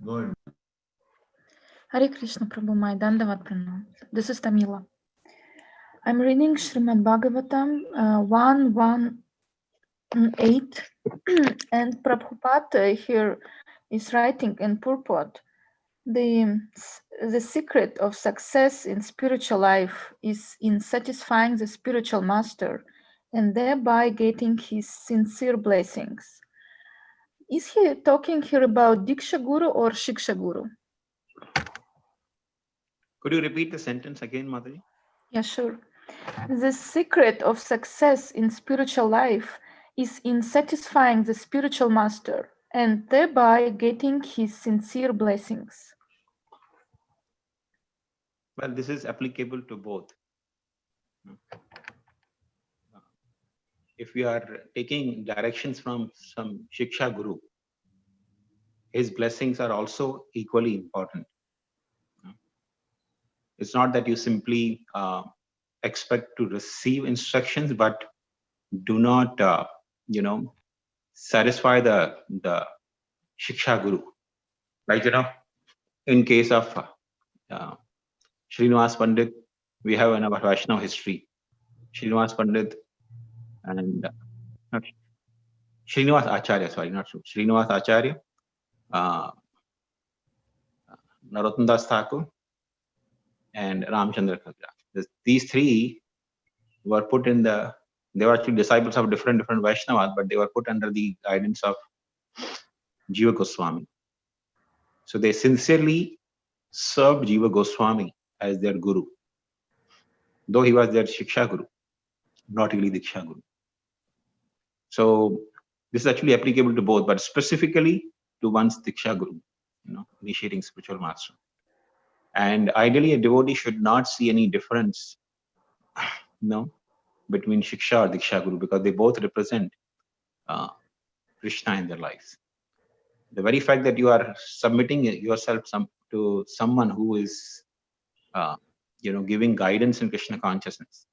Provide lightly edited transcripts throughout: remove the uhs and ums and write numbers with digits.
Go ahead. Hare Krishna Prabhu, my Dandavat Pranam. This is Tamila. I'm reading Srimad Bhagavatam 118 and Prabhupada here is writing in purport. The secret of success in spiritual life is in satisfying the spiritual master and thereby getting his sincere blessings. Is he talking here about Diksha Guru or Shiksha Guru? Could you repeat the sentence again, Mataji? Yeah, sure. The secret of success in spiritual life is in satisfying the spiritual master and thereby getting his sincere blessings. Well, this is applicable to both. If we are taking directions from some Shiksha Guru, his blessings are also equally important. It's not that you simply expect to receive instructions, but do not, satisfy the Shiksha Guru. Like, in case of Srinivas Pandit, we have in our Vaishnava history, Srinivas Pandit and not Srinivas Acharya, sorry, not Srinivas Acharya, Narottam Das Thakur, and Ramchandra Kagra. These three were put in they were actually disciples of different Vaishnavas, but they were put under the guidance of Jiva Goswami. So they sincerely served Jiva Goswami as their guru, though he was their Shiksha Guru, not really Diksha Guru. So this is actually applicable to both, but specifically to one's Diksha Guru, initiating spiritual master. And ideally, a devotee should not see any difference, between Shiksha or Diksha Guru, because they both represent Krishna in their lives. The very fact that you are submitting yourself to someone who is, giving guidance in Krishna consciousness,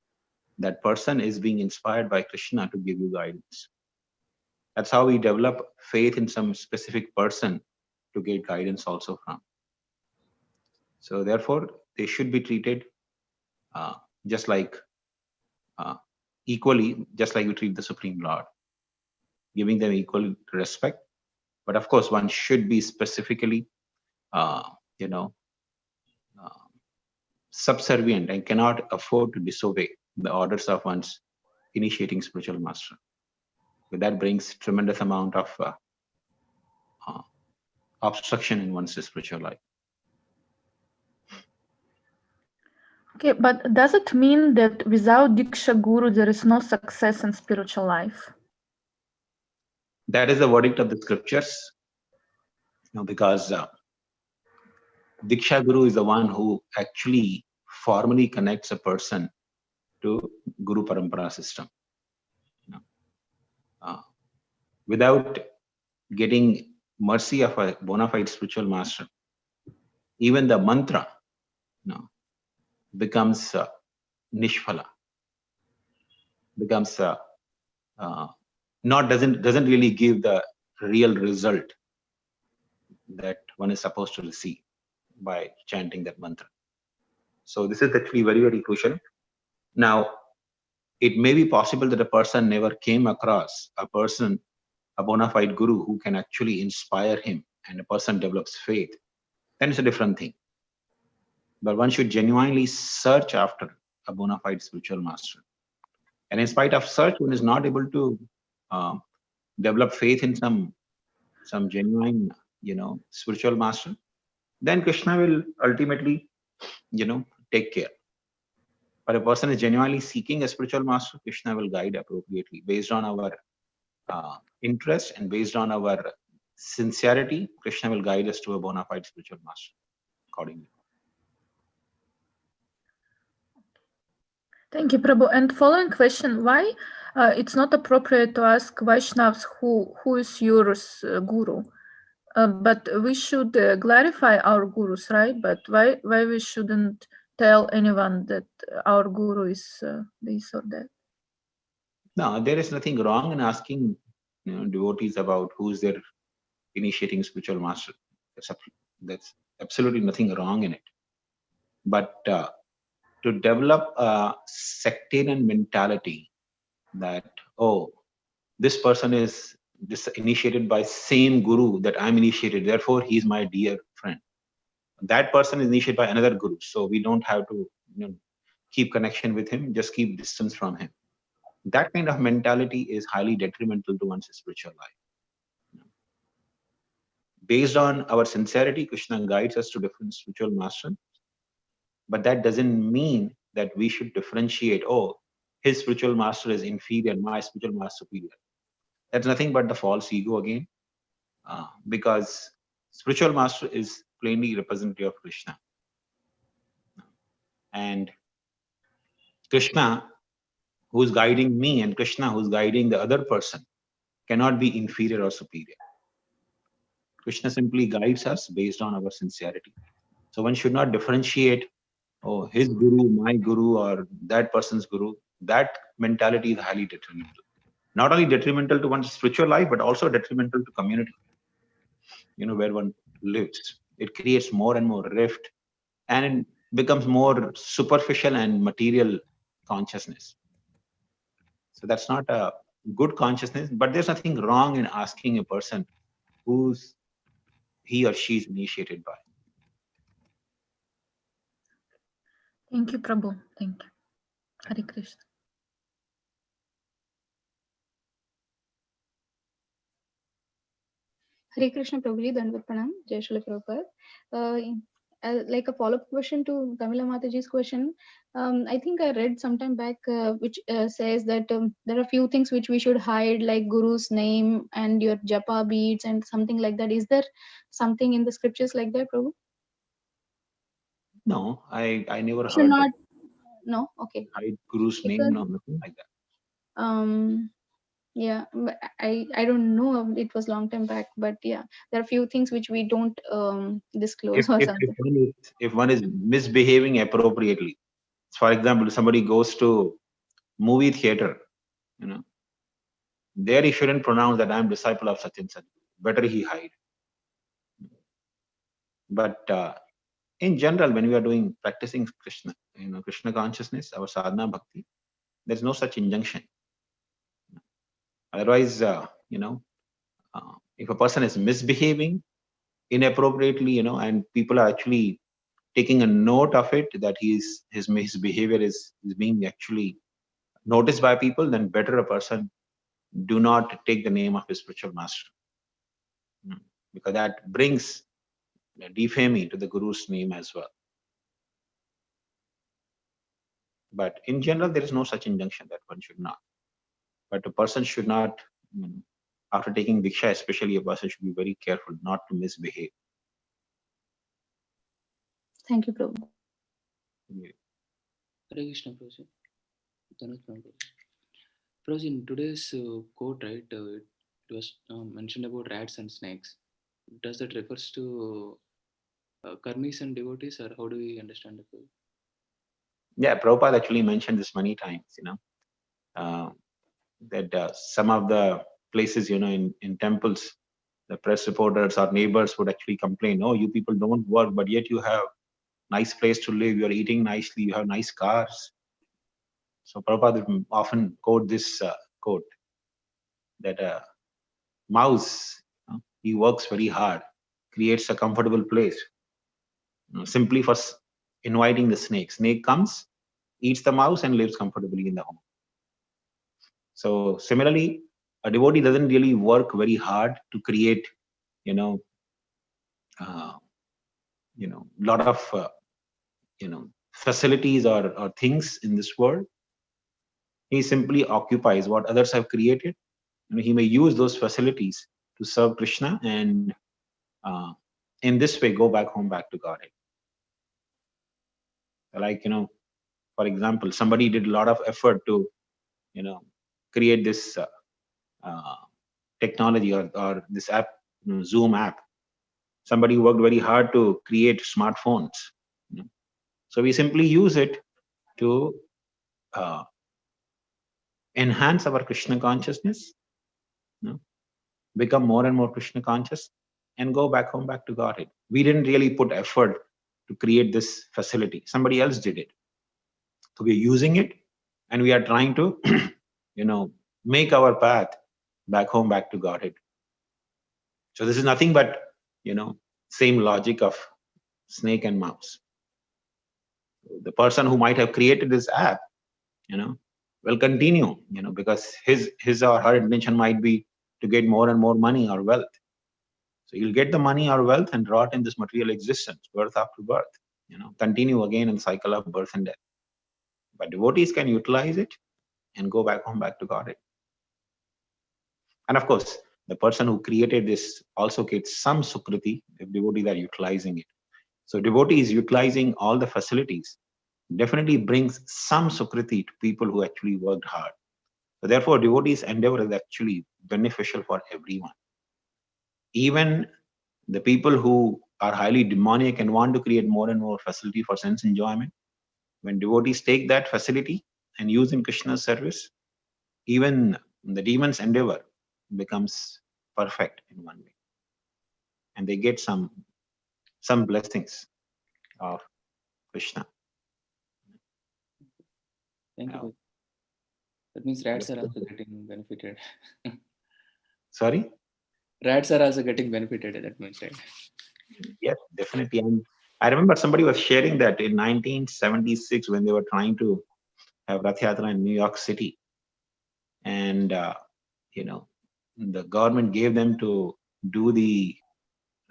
that person is being inspired by Krishna to give you guidance. That's how we develop faith in some specific person to get guidance also from. So therefore, they should be treated just like equally, just like we treat the Supreme Lord, giving them equal respect. But of course, one should be specifically, subservient and cannot afford to disobey the orders of one's initiating spiritual master. But that brings tremendous amount of obstruction in one's spiritual life. Okay, but does it mean that without Diksha Guru there is no success in spiritual life? That is the verdict of the scriptures, because Diksha Guru is the one who actually formally connects a person to Guru Parampara system. Without getting mercy of a bona fide spiritual master, even the mantra becomes nishphala, becomes doesn't really give the real result that one is supposed to receive by chanting that mantra. So this is actually very, very crucial. Now, it may be possible that a person never came across a bona fide guru who can actually inspire him, and a person develops faith. Then it's a different thing. But one should genuinely search after a bona fide spiritual master. And in spite of search, one is not able to develop faith in some genuine, spiritual master. Then Krishna will ultimately, take care. But a person is genuinely seeking a spiritual master, Krishna will guide appropriately based on our interest and based on our sincerity. Krishna will guide us to a bona fide spiritual master accordingly. Thank you, Prabhu. And following question: why it's not appropriate to ask Vaishnavas who is your guru? But we should clarify our gurus, right? But why we shouldn't tell anyone that our guru is this or that? No, there is nothing wrong in asking devotees about who is their initiating spiritual master. That's absolutely nothing wrong in it. But to develop a sectarian mentality that, oh, this person is initiated by same guru that I'm initiated, therefore he's my dear friend. That person is initiated by another guru, so we don't have to keep connection with him, just keep distance from him. That kind of mentality is highly detrimental to one's spiritual life. Based on our sincerity, Krishna guides us to different spiritual masters, but that doesn't mean that we should differentiate, oh, his spiritual master is inferior, my spiritual master superior. That's nothing but the false ego again, because spiritual master is plainly representative of Krishna. And Krishna, who's guiding me, and Krishna, who's guiding the other person, cannot be inferior or superior. Krishna simply guides us based on our sincerity. So one should not differentiate, oh, his guru, my guru, or that person's guru. That mentality is highly detrimental. Not only detrimental to one's spiritual life, but also detrimental to community, where one lives. It creates more and more rift, and it becomes more superficial and material consciousness. So that's not a good consciousness, but there's nothing wrong in asking a person who's he or she is initiated by. Thank you, Prabhu. Thank you. Hare Krishna. Hare Krishna Prabhuji, Dandavat Pranam, Jai Shri Prabhupada. Like a follow-up question to Kamila Mataji's question, I think I read sometime back which says that there are few things which we should hide, like Guru's name and your japa beads and something like that. Is there something in the scriptures like that, Prabhu? No, I never Should heard not. that. No, okay. Hide Guru's name, no, nothing like that. Yeah, I don't know, it was long time back, but yeah, there are few things which we don't disclose or something. If one is misbehaving appropriately, for example, somebody goes to movie theater, there he shouldn't pronounce that I'm disciple of such and such. Better he hide. But in general, when we are practicing Krishna, Krishna consciousness, our sadhana bhakti, there's no such injunction. Otherwise, if a person is misbehaving inappropriately, and people are actually taking a note of it, that his behavior is being actually noticed by people, then better a person do not take the name of his spiritual master, because that brings defaming to the Guru's name as well. But in general, there is no such injunction that one should not. But a person should not, after taking Diksha, especially a person should be very careful not to misbehave. Thank you, Prabhu. Yeah. Hare Krishna, Prabhuji. Prabhuji, in today's quote, right, it was mentioned about rats and snakes. Does that refers to karmis and devotees, or how do we understand it? Yeah, Prabhupada actually mentioned this many times, that some of the places, in temples, the press reporters or neighbors would actually complain, oh, you people don't work, but yet you have nice place to live, you're eating nicely, you have nice cars. So Prabhupada would often quote this quote, that a mouse, he works very hard, creates a comfortable place, simply for inviting the snake. Snake comes, eats the mouse, and lives comfortably in the home. So similarly, a devotee doesn't really work very hard to create, lot of, facilities or things in this world. He simply occupies what others have created. He may use those facilities to serve Krishna, and in this way go back home, back to Godhead. Like, for example, somebody did a lot of effort to, create this technology or this app, Zoom app. Somebody worked very hard to create smartphones. So we simply use it to enhance our Krishna consciousness, become more and more Krishna conscious, and go back home, back to Godhead. We didn't really put effort to create this facility. Somebody else did it. So we're using it, and we are trying to, make our path back home, back to Godhead. So this is nothing but, same logic of snake and mouse. The person who might have created this app, will continue, because his or her intention might be to get more and more money or wealth. So you'll get the money or wealth and rot in this material existence, birth after birth, continue again in the cycle of birth and death. But devotees can utilize it and go back home, back to Godhead. And of course, the person who created this also gets some sukriti if devotees are utilizing it. So devotees utilizing all the facilities definitely brings some sukriti to people who actually worked hard. So therefore, devotees' endeavor is actually beneficial for everyone. Even the people who are highly demoniac and want to create more and more facility for sense enjoyment, when devotees take that facility and use in Krishna's service, even the demon's endeavor becomes perfect in one way, and they get some blessings of Krishna. Thank you. That means rats are also getting benefited. Sorry? Rats are also getting benefited, that means, right? Yes, definitely. And I remember somebody was sharing that in 1976 when they were trying to have Rath Yatra in New York City. And, the government gave them to do the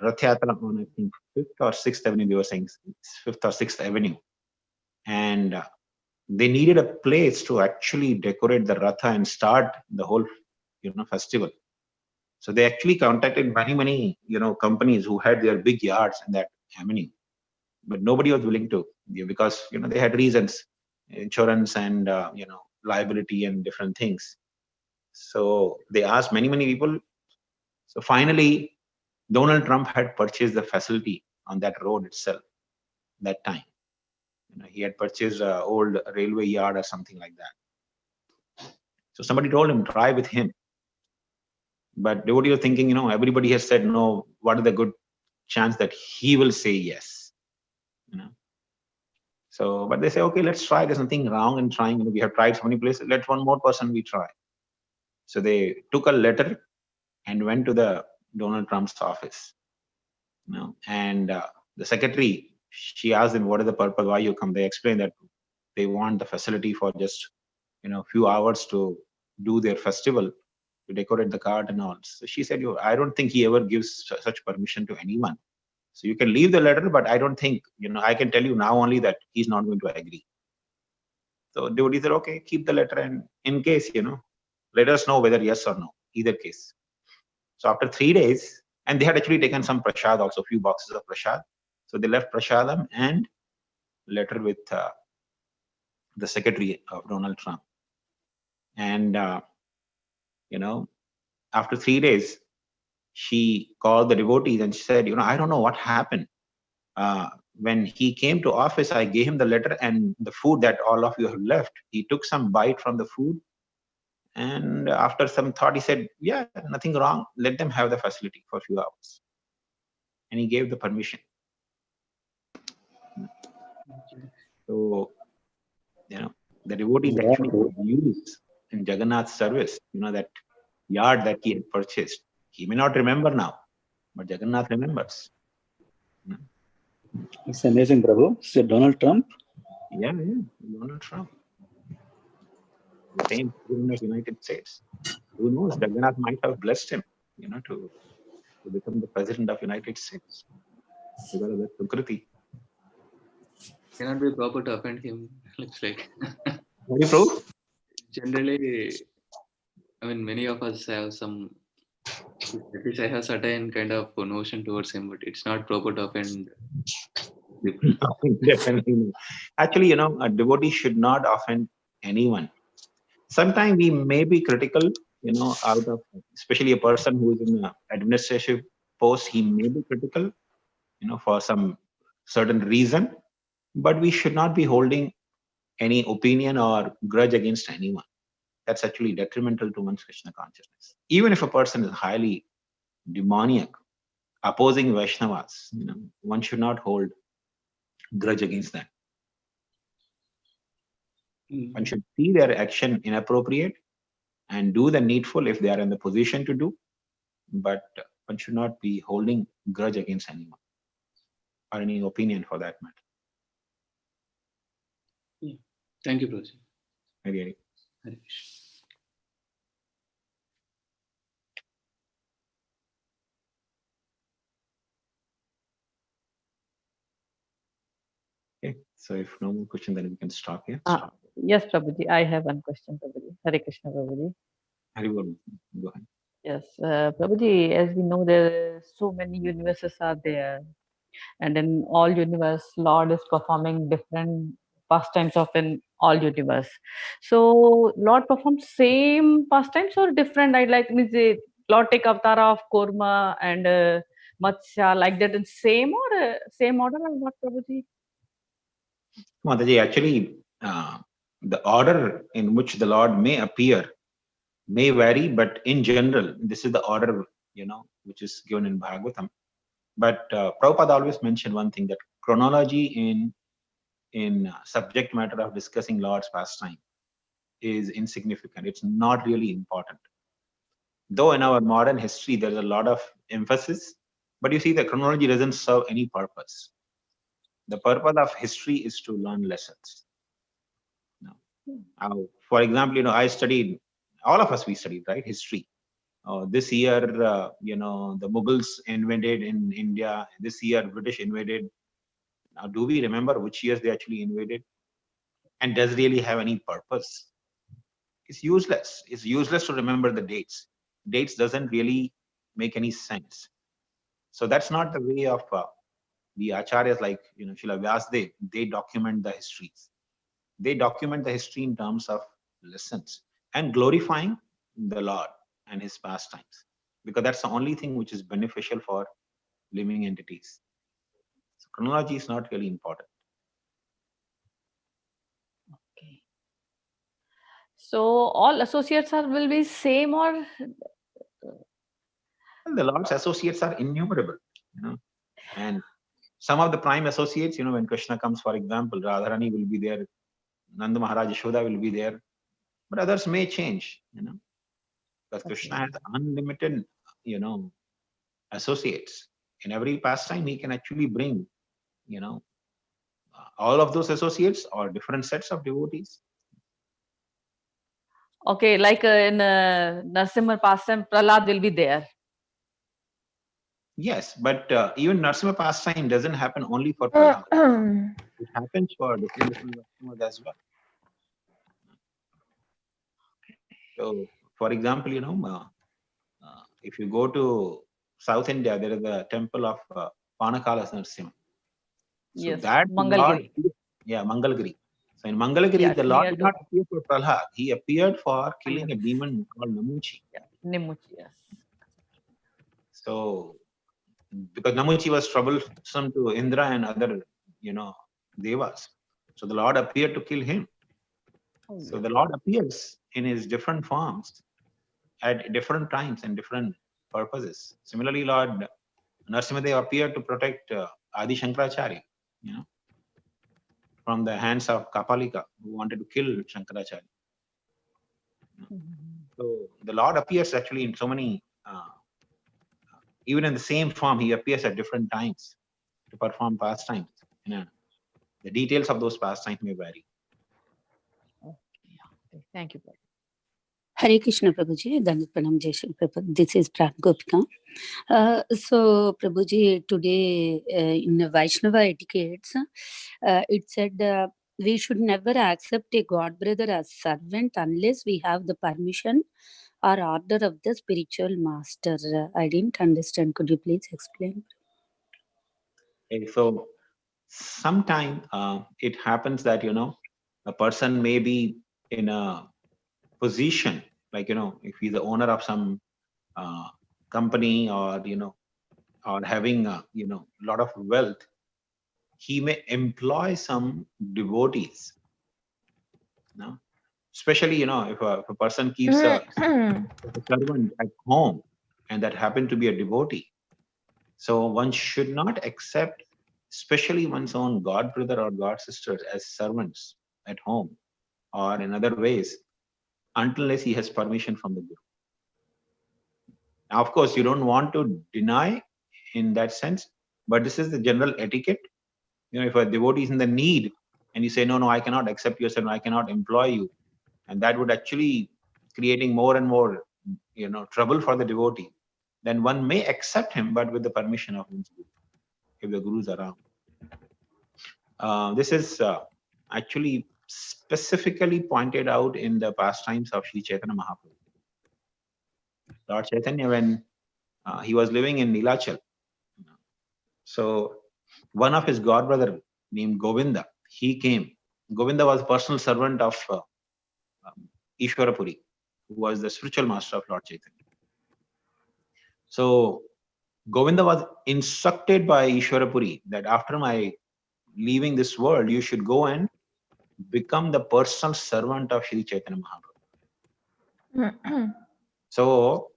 Rath Yatra on, I think, 5th or 6th Avenue, they were saying 5th or 6th Avenue. And they needed a place to actually decorate the Ratha and start the whole, festival. So they actually contacted many, companies who had their big yards in that avenue. But nobody was willing to, because, they had reasons, insurance and, liability and different things. So they asked many people. So finally, Donald Trump had purchased the facility on that road itself that time. He had purchased an old railway yard or something like that. So somebody told him, try with him. But devotee was thinking, everybody has said no. What are the good chance that he will say yes? So, but they say, okay, let's try. There's nothing wrong in trying. We have tried so many places. Let one more person we try. So they took a letter and went to the Donald Trump's office. And the secretary, she asked them, what is the purpose, why you come? They explained that they want the facility for just, few hours to do their festival, to decorate the cart and all. So she said, I don't think he ever gives such permission to anyone. So you can leave the letter, but I don't think, I can tell you now only that he's not going to agree. So devotee said, okay, keep the letter, and in case, let us know whether yes or no, either case. So after 3 days, and they had actually taken some prasad also, a few boxes of prasad. So they left prasadam and letter with the secretary of Donald Trump. And, after 3 days, she called the devotees and she said, I don't know what happened. When he came to office, I gave him the letter and the food that all of you have left. He took some bite from the food. And after some thought, he said, yeah, nothing wrong. Let them have the facility for a few hours. And he gave the permission. So, the devotees actually use in Jagannath's service, that yard that he had purchased. He may not remember now, but Jagannath remembers. It's amazing, Prabhu. So Donald Trump? Yeah, Donald Trump. The same president of the United States. Who knows? Jagannath might have blessed him, to become the president of the United States because of that Sukriti. Cannot be proper to offend him. Looks like. What do you prove? Generally, many of us have some. At least I have certain kind of notion towards him, but it's not proper to offend people. Definitely. Actually, a devotee should not offend anyone. Sometimes we may be critical, out of, especially a person who is in an administrative post, he may be critical, for some certain reason, but we should not be holding any opinion or grudge against anyone. That's actually detrimental to one's Krishna consciousness. Even if a person is highly demoniac, opposing Vaishnavas, one should not hold grudge against them. One should see their action inappropriate and do the needful if they are in the position to do, but one should not be holding grudge against anyone or any opinion for that matter. Yeah. Thank you, Prabhuji. Really. Hare Krishna. Okay, so if no more question, then we can stop here. Yes, Prabhuji, I have one question, Prabhuji. Hare Krishna, Prabhuji. Hari Bol, go ahead. Yes, Prabhuji, as we know, there are so many universes are there, and in all universe, Lord is performing different pastimes of in all universe. So, Lord performs same pastimes or different? I like means Lord take avatar of Kurma and Matsya like that in same or same order or what, Prabhuji? Mataji, actually, the order in which the Lord may appear may vary, but in general, this is the order, which is given in Bhagavatam. But Prabhupada always mentioned one thing, that chronology in subject matter of discussing Lord's pastime is insignificant. It's not really important. Though in our modern history, there's a lot of emphasis, but you see the chronology doesn't serve any purpose. The purpose of history is to learn lessons. For example, I studied, all of us, we studied, right, history. This year, the Mughals invaded in India. This year, British invaded. Now, do we remember which years they actually invaded? And does really have any purpose? It's useless. It's useless to remember the dates. Dates doesn't really make any sense. So that's not the way of the acharyas like Srila Vyasdev. They document the histories. They document the history in terms of lessons and glorifying the Lord and his pastimes, because that's the only thing which is beneficial for living entities. So chronology is not really important. Okay. So all associates will be same or? And the Lord's associates are innumerable, and some of the prime associates, when Krishna comes, for example, Radharani will be there, Nanda Maharaj Yashoda will be there, but others may change, because Krishna has unlimited, associates. In every pastime, he can actually bring, all of those associates or different sets of devotees. Okay, like in Narsimha pastime, Prahlad will be there. Yes, but even Narsimha pastime doesn't happen only for Prahlad. It happens for different Vaishnavas as well. So, for example, if you go to South India, there is a temple of Panakalas Narsimha. So yes, that Mangalgiri. Mangalgiri. So in Mangalgiri, Yes, the Lord near did to- not appear for Prahlad. He appeared for killing a demon called Namuchi. Yeah, Nimuchi, yes. So, because Namuchi was troublesome to Indra and other, devas. So the Lord appeared to kill him. Oh, So yeah. the Lord appears in his different forms at different times and different purposes. Similarly, Lord Narasimhadev appeared to protect Adi Shankaracharya, from the hands of Kapalika, who wanted to kill Shankaracharya. So the Lord appears actually in so many, even in the same form, he appears at different times to perform pastimes. The details of those pastimes may vary. Okay, thank you. Hare Krishna Prabhuji, Dandat Pranam Jai Shri Prabhupada. This is Pran Gopika. So Prabhuji, today in Vaishnava etiquettes, it said we should never accept a god brother as servant unless we have the permission or order of the spiritual master. I didn't understand. Could you please explain? Okay, so sometime it happens that a person may be in a position, like if he's the owner of some company, or or having a lot of wealth, he may employ some devotees. Especially if a person keeps a servant at home and that happened to be a devotee, So one should not accept, especially one's own god brother or god sisters, as servants at home or in other ways, unless he has permission from the Guru. Now, of course, you don't want to deny in that sense, but this is the general etiquette. If a devotee is in the need and you say, no, I cannot accept your servant, I cannot employ you, and that would actually creating more and more, trouble for the devotee, then one may accept him, but with the permission of one's Guru, if the Guru is around. This is actually specifically pointed out in the pastimes of Sri Chaitanya Mahaprabhu. Lord Chaitanya, when he was living in Nilachal, so one of his god brother named Govinda, he came. Govinda was personal servant of Ishwarapuri, who was the spiritual master of Lord Chaitanya. So Govinda was instructed by Ishwarapuri that after my leaving this world, you should go and become the personal servant of Sri Chaitanya Mahaprabhu. So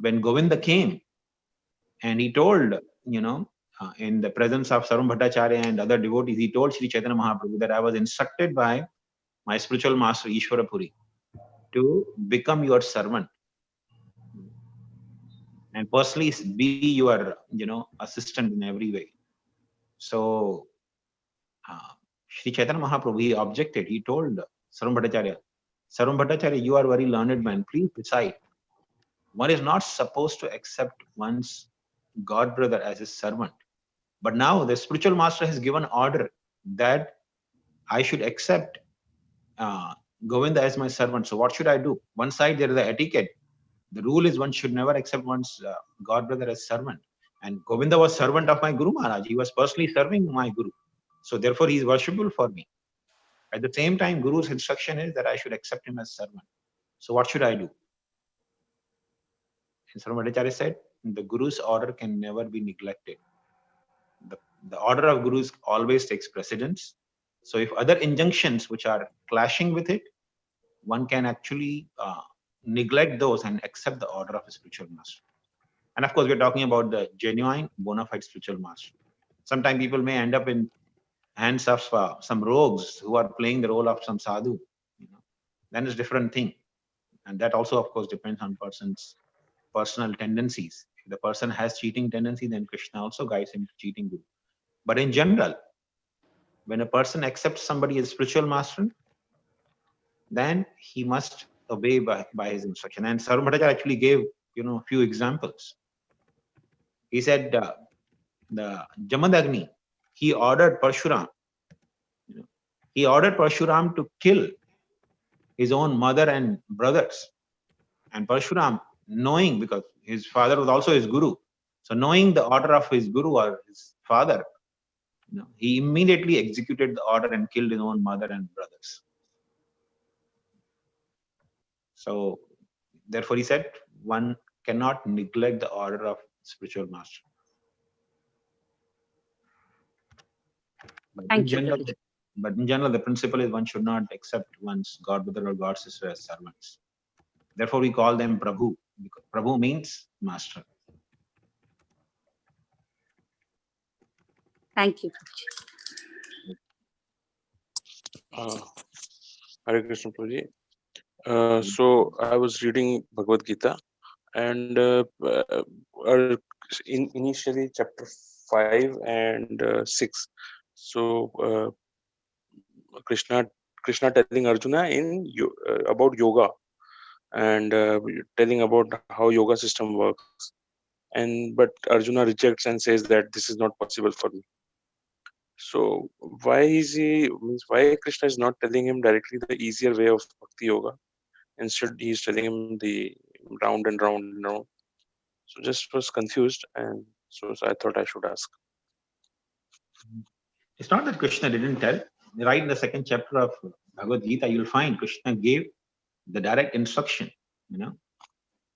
when Govinda came and he told, in the presence of Sarvam Bhattacharya and other devotees, he told Sri Chaitanya Mahaprabhu that I was instructed by my spiritual master Ishwarapuri to become your servant and personally be your, assistant in every way. So Sri Chaitanya Mahaprabhu, he objected. He told Sarvam Bhattacharya, you are very learned man. Please decide. One is not supposed to accept one's god brother as his servant. But now the spiritual master has given order that I should accept Govinda as my servant. So what should I do? One side, there is the etiquette. The rule is one should never accept one's god brother as servant. And Govinda was servant of my Guru Maharaj. He was personally serving my Guru. So therefore, he is worshipful for me. At the same time, Guru's instruction is that I should accept him as servant. So what should I do? And Sarvam Bhattacharya said, the Guru's order can never be neglected. The order of Gurus always takes precedence. So if other injunctions which are clashing with it, one can actually neglect those and accept the order of a spiritual master. And of course, we're talking about the genuine, bona fide spiritual master. Sometimes people may end up in hands of some rogues who are playing the role of some sadhu. Then it's a different thing. And that also, of course, depends on person's personal tendencies. If the person has cheating tendency, then Krishna also guides him to cheating Guru. But in general, when a person accepts somebody as spiritual master, then he must obey by his instruction. And Sarvam Bhattacharya actually gave, a few examples. He said the Jamadagni, he ordered Parshuram. He ordered Parshuram to kill his own mother and brothers. And Parshuram, knowing, because his father was also his Guru, so knowing the order of his Guru or his father, he immediately executed the order and killed his own mother and brothers. So therefore he said, one cannot neglect the order of spiritual master. But in general, the principle is one should not accept one's god brother or god sister as servants. Therefore, we call them Prabhu. Because Prabhu means master. Thank you. Hare Krishna Prabhuji. So I was reading Bhagavad Gita, and initially chapter 5 and 6. So Krishna telling Arjuna about yoga, and telling about how yoga system works. But Arjuna rejects and says that this is not possible for me. So why Krishna is not telling him directly the easier way of bhakti yoga? Instead, he is telling him the round and round and round. So just was confused, and so I thought I should ask. It's not that Krishna didn't tell. Right in the second chapter of Bhagavad Gita, you'll find Krishna gave the direct instruction,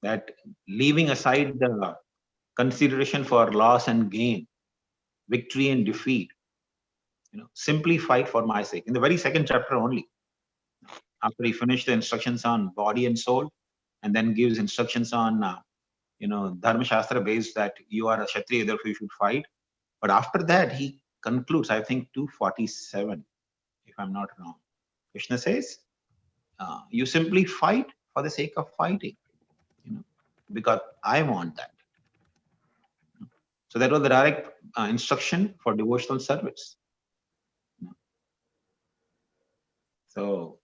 that leaving aside the consideration for loss and gain, victory and defeat, simply fight for my sake. In the very second chapter only, after he finished the instructions on body and soul, and then gives instructions on Dharma Shastra based that you are a Kshatriya, therefore you should fight. But after that, he concludes, I think 247, if I'm not wrong. Krishna says, you simply fight for the sake of fighting, because I want that. So that was the direct instruction for devotional service. So,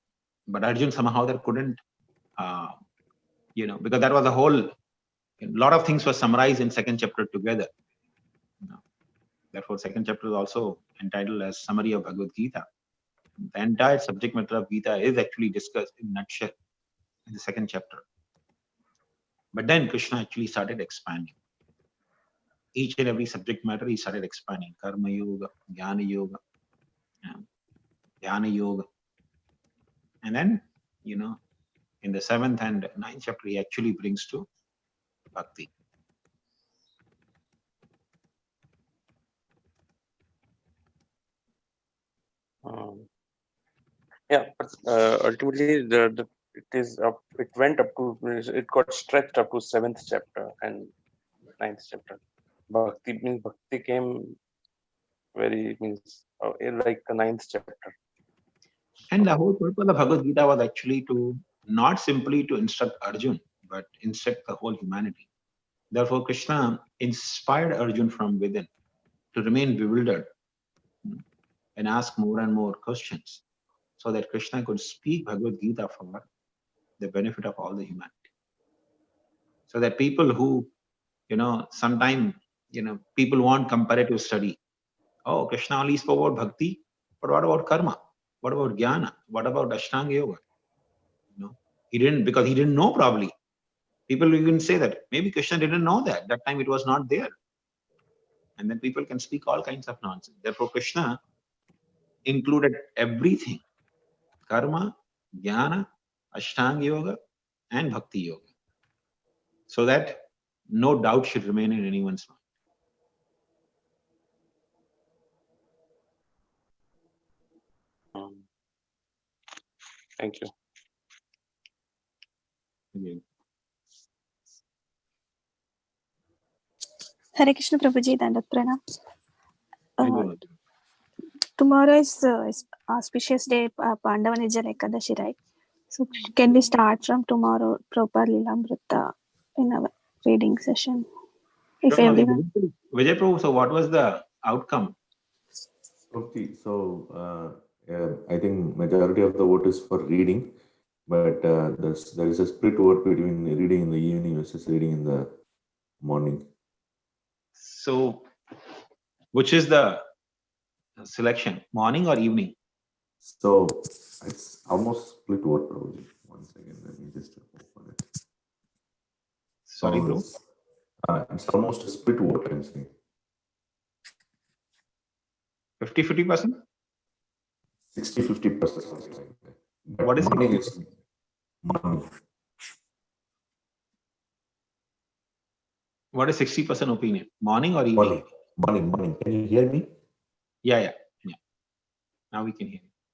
but Arjun somehow there couldn't, because that was the whole, a lot of things were summarized in second chapter together. Therefore, second chapter is also entitled as Summary of Bhagavad Gita. The entire subject matter of Gita is actually discussed in a nutshell in the second chapter. But then Krishna actually started expanding. Each and every subject matter he started expanding. Karma Yoga, Jnana Yoga, Dhyana Yoga. And then, in the 7th and 9th chapter, he actually brings to Bhakti. Yeah, but ultimately it went up to, it got stretched up to 7th chapter and 9th chapter. Bhakti came like the 9th chapter. And the whole purpose of Bhagavad Gita was actually to not simply to instruct Arjun, but instruct the whole humanity. Therefore, Krishna inspired Arjun from within to remain bewildered and ask more and more questions, so that Krishna could speak Bhagavad Gita for the benefit of all the humanity. So that people who, sometimes, people want comparative study. Oh, Krishna only spoke about bhakti, but what about karma? What about jnana? What about Ashtanga Yoga? He didn't, because he didn't know probably. People will even say that maybe Krishna didn't know that. That time it was not there. And then people can speak all kinds of nonsense. Therefore, Krishna included everything: karma, jnana, Ashtanga Yoga, and Bhakti Yoga, so that no doubt should remain in anyone's mind. Thank you. Hare Krishna Prabhuji, Dandat Pranam. Tomorrow is auspicious day, Pandava Nirjala Ekadashi, right? So can we start from tomorrow, Prabhupada Lilamrita, in our reading session? If everyone... Vijay Prabhu, so what was the outcome? Okay, so I think majority of the vote is for reading, but there is a split vote between reading in the evening versus reading in the morning. So, which is the selection, morning or evening? So it's almost split vote, probably. 1 second, let me just open it. Sorry, bro. It's almost a split vote, I'm saying. 50-50%? 60-50%. What is morning? Morning. What is 60% opinion? Morning or evening? Morning. Can you hear me? Yeah. Now we can hear you.